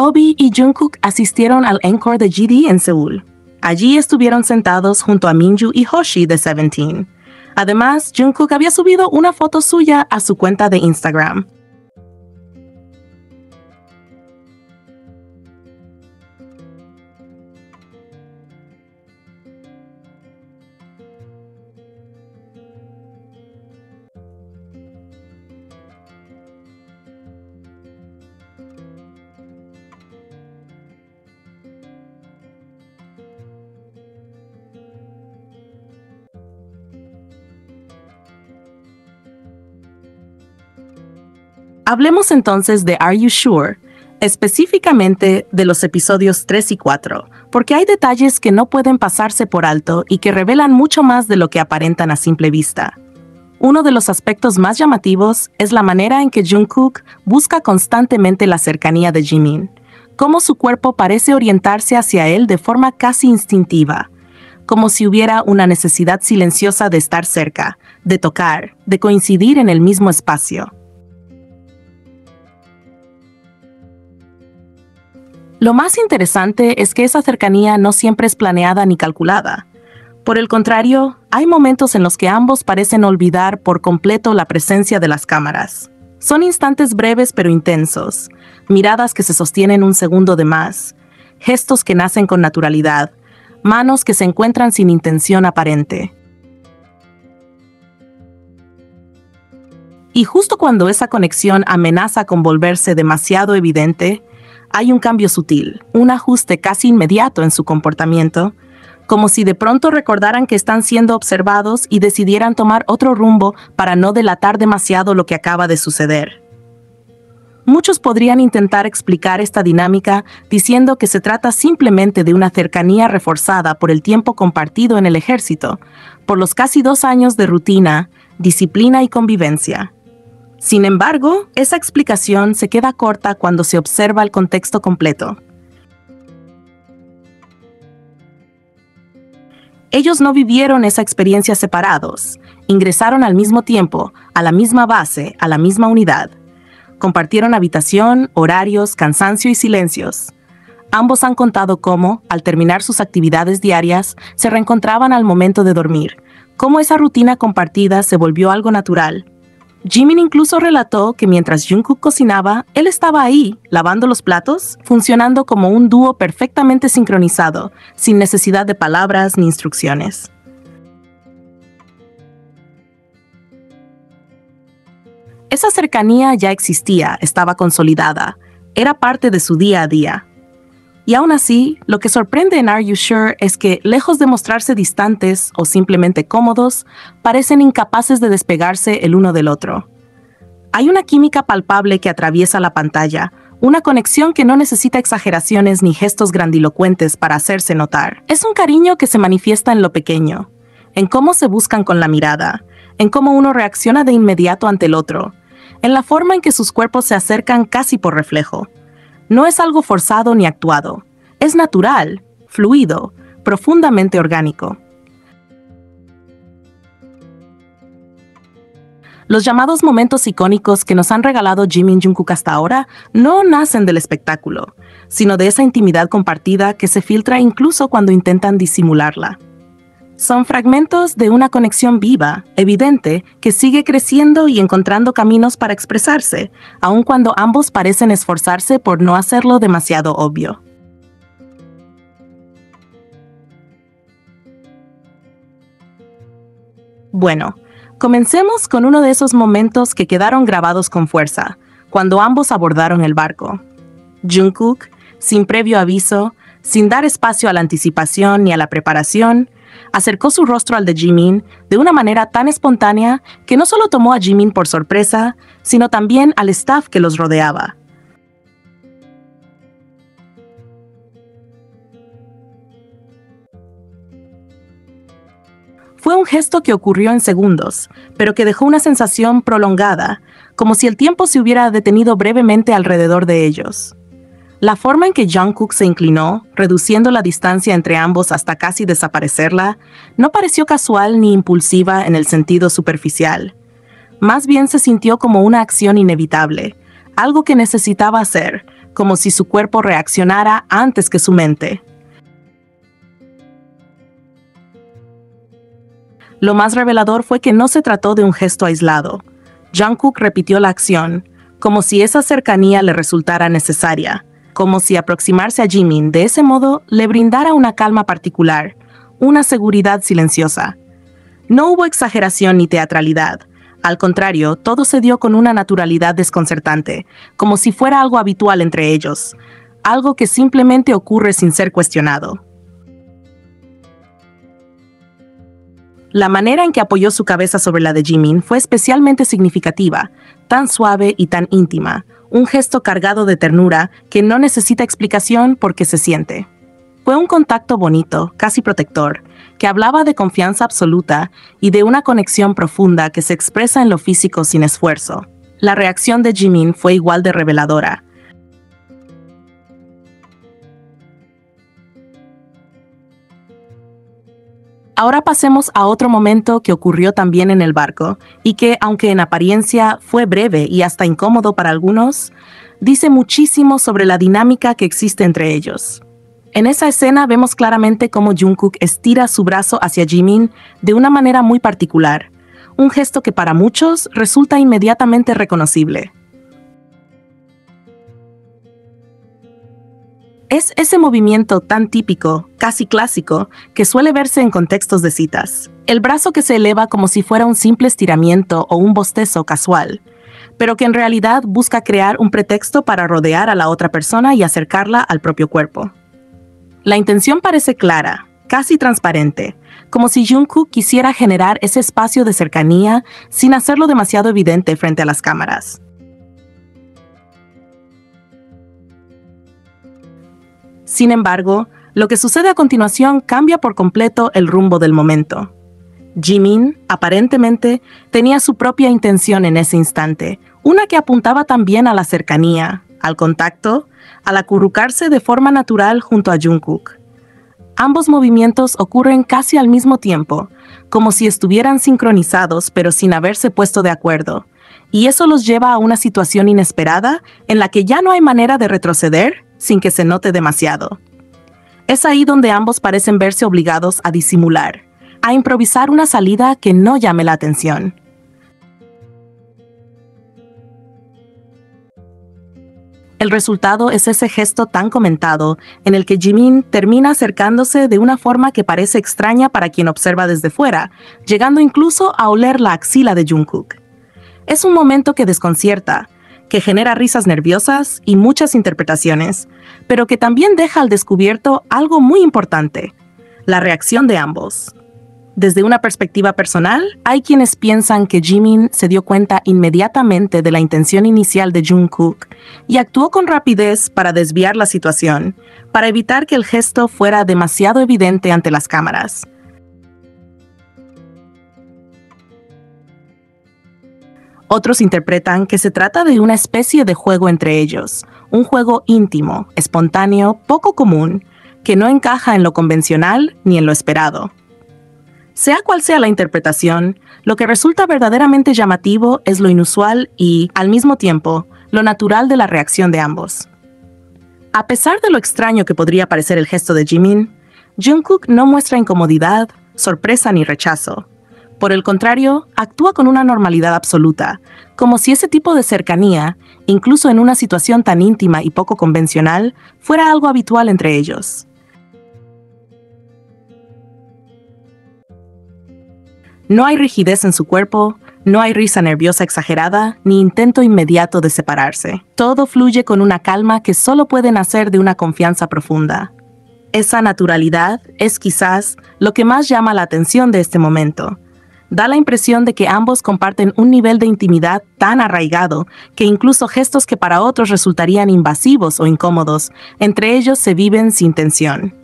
Obi y Jungkook asistieron al encore de GD en Seúl. Allí estuvieron sentados junto a Minju y Hoshi de Seventeen. Además, Jungkook había subido una foto suya a su cuenta de Instagram. Hablemos entonces de Are You Sure, específicamente de los episodios 3 y 4, porque hay detalles que no pueden pasarse por alto y que revelan mucho más de lo que aparentan a simple vista. Uno de los aspectos más llamativos es la manera en que Jungkook busca constantemente la cercanía de Jimin, cómo su cuerpo parece orientarse hacia él de forma casi instintiva, como si hubiera una necesidad silenciosa de estar cerca, de tocar, de coincidir en el mismo espacio. Lo más interesante es que esa cercanía no siempre es planeada ni calculada. Por el contrario, hay momentos en los que ambos parecen olvidar por completo la presencia de las cámaras. Son instantes breves pero intensos, miradas que se sostienen un segundo de más, gestos que nacen con naturalidad, manos que se encuentran sin intención aparente. Y justo cuando esa conexión amenaza con volverse demasiado evidente, hay un cambio sutil, un ajuste casi inmediato en su comportamiento, como si de pronto recordaran que están siendo observados y decidieran tomar otro rumbo para no delatar demasiado lo que acaba de suceder. Muchos podrían intentar explicar esta dinámica diciendo que se trata simplemente de una cercanía reforzada por el tiempo compartido en el ejército, por los casi 2 años de rutina, disciplina y convivencia. Sin embargo, esa explicación se queda corta cuando se observa el contexto completo. Ellos no vivieron esa experiencia separados, ingresaron al mismo tiempo, a la misma base, a la misma unidad. Compartieron habitación, horarios, cansancio y silencios. Ambos han contado cómo, al terminar sus actividades diarias, se reencontraban al momento de dormir, cómo esa rutina compartida se volvió algo natural. Jimin incluso relató que mientras Jungkook cocinaba, él estaba ahí, lavando los platos, funcionando como un dúo perfectamente sincronizado, sin necesidad de palabras ni instrucciones. Esa cercanía ya existía, estaba consolidada, era parte de su día a día. Y aún así, lo que sorprende en Are You Sure es que, lejos de mostrarse distantes o simplemente cómodos, parecen incapaces de despegarse el uno del otro. Hay una química palpable que atraviesa la pantalla, una conexión que no necesita exageraciones ni gestos grandilocuentes para hacerse notar. Es un cariño que se manifiesta en lo pequeño, en cómo se buscan con la mirada, en cómo uno reacciona de inmediato ante el otro, en la forma en que sus cuerpos se acercan casi por reflejo. No es algo forzado ni actuado. Es natural, fluido, profundamente orgánico. Los llamados momentos icónicos que nos han regalado Jimin y Jungkook hasta ahora no nacen del espectáculo, sino de esa intimidad compartida que se filtra incluso cuando intentan disimularla. Son fragmentos de una conexión viva, evidente, que sigue creciendo y encontrando caminos para expresarse, aun cuando ambos parecen esforzarse por no hacerlo demasiado obvio. Bueno, comencemos con uno de esos momentos que quedaron grabados con fuerza, cuando ambos abordaron el barco. Jungkook, sin previo aviso, sin dar espacio a la anticipación ni a la preparación, acercó su rostro al de Jimin de una manera tan espontánea que no solo tomó a Jimin por sorpresa, sino también al staff que los rodeaba. Fue un gesto que ocurrió en segundos, pero que dejó una sensación prolongada, como si el tiempo se hubiera detenido brevemente alrededor de ellos. La forma en que Jungkook se inclinó, reduciendo la distancia entre ambos hasta casi desaparecerla, no pareció casual ni impulsiva en el sentido superficial. Más bien se sintió como una acción inevitable, algo que necesitaba hacer, como si su cuerpo reaccionara antes que su mente. Lo más revelador fue que no se trató de un gesto aislado. Jungkook repitió la acción, como si esa cercanía le resultara necesaria, como si aproximarse a Jimin de ese modo le brindara una calma particular, una seguridad silenciosa. No hubo exageración ni teatralidad. Al contrario, todo se dio con una naturalidad desconcertante, como si fuera algo habitual entre ellos, algo que simplemente ocurre sin ser cuestionado. La manera en que apoyó su cabeza sobre la de Jimin fue especialmente significativa, tan suave y tan íntima, un gesto cargado de ternura que no necesita explicación porque se siente. Fue un contacto bonito, casi protector, que hablaba de confianza absoluta y de una conexión profunda que se expresa en lo físico sin esfuerzo. La reacción de Jimin fue igual de reveladora. Ahora pasemos a otro momento que ocurrió también en el barco y que, aunque en apariencia fue breve y hasta incómodo para algunos, dice muchísimo sobre la dinámica que existe entre ellos. En esa escena vemos claramente cómo Jungkook estira su brazo hacia Jimin de una manera muy particular, un gesto que para muchos resulta inmediatamente reconocible. Es ese movimiento tan típico, casi clásico, que suele verse en contextos de citas. El brazo que se eleva como si fuera un simple estiramiento o un bostezo casual, pero que en realidad busca crear un pretexto para rodear a la otra persona y acercarla al propio cuerpo. La intención parece clara, casi transparente, como si Jungkook quisiera generar ese espacio de cercanía sin hacerlo demasiado evidente frente a las cámaras. Sin embargo, lo que sucede a continuación cambia por completo el rumbo del momento. Jimin, aparentemente, tenía su propia intención en ese instante, una que apuntaba también a la cercanía, al contacto, al acurrucarse de forma natural junto a Jungkook. Ambos movimientos ocurren casi al mismo tiempo, como si estuvieran sincronizados pero sin haberse puesto de acuerdo, y eso los lleva a una situación inesperada en la que ya no hay manera de retroceder sin que se note demasiado. Es ahí donde ambos parecen verse obligados a disimular, a improvisar una salida que no llame la atención. El resultado es ese gesto tan comentado en el que Jimin termina acercándose de una forma que parece extraña para quien observa desde fuera, llegando incluso a oler la axila de Jungkook. Es un momento que desconcierta, que genera risas nerviosas y muchas interpretaciones, pero que también deja al descubierto algo muy importante: la reacción de ambos. Desde una perspectiva personal, hay quienes piensan que Jimin se dio cuenta inmediatamente de la intención inicial de Jungkook y actuó con rapidez para desviar la situación, para evitar que el gesto fuera demasiado evidente ante las cámaras. Otros interpretan que se trata de una especie de juego entre ellos, un juego íntimo, espontáneo, poco común, que no encaja en lo convencional ni en lo esperado. Sea cual sea la interpretación, lo que resulta verdaderamente llamativo es lo inusual y, al mismo tiempo, lo natural de la reacción de ambos. A pesar de lo extraño que podría parecer el gesto de Jimin, Jungkook no muestra incomodidad, sorpresa ni rechazo. Por el contrario, actúa con una normalidad absoluta, como si ese tipo de cercanía, incluso en una situación tan íntima y poco convencional, fuera algo habitual entre ellos. No hay rigidez en su cuerpo, no hay risa nerviosa exagerada, ni intento inmediato de separarse. Todo fluye con una calma que solo puede nacer de una confianza profunda. Esa naturalidad es quizás lo que más llama la atención de este momento. Da la impresión de que ambos comparten un nivel de intimidad tan arraigado que incluso gestos que para otros resultarían invasivos o incómodos, entre ellos se viven sin tensión.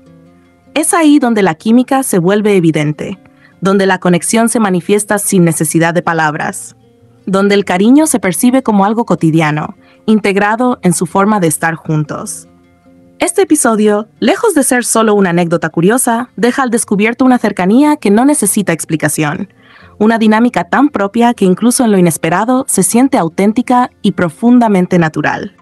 Es ahí donde la química se vuelve evidente, donde la conexión se manifiesta sin necesidad de palabras, donde el cariño se percibe como algo cotidiano, integrado en su forma de estar juntos. Este episodio, lejos de ser solo una anécdota curiosa, deja al descubierto una cercanía que no necesita explicación, una dinámica tan propia que incluso en lo inesperado se siente auténtica y profundamente natural.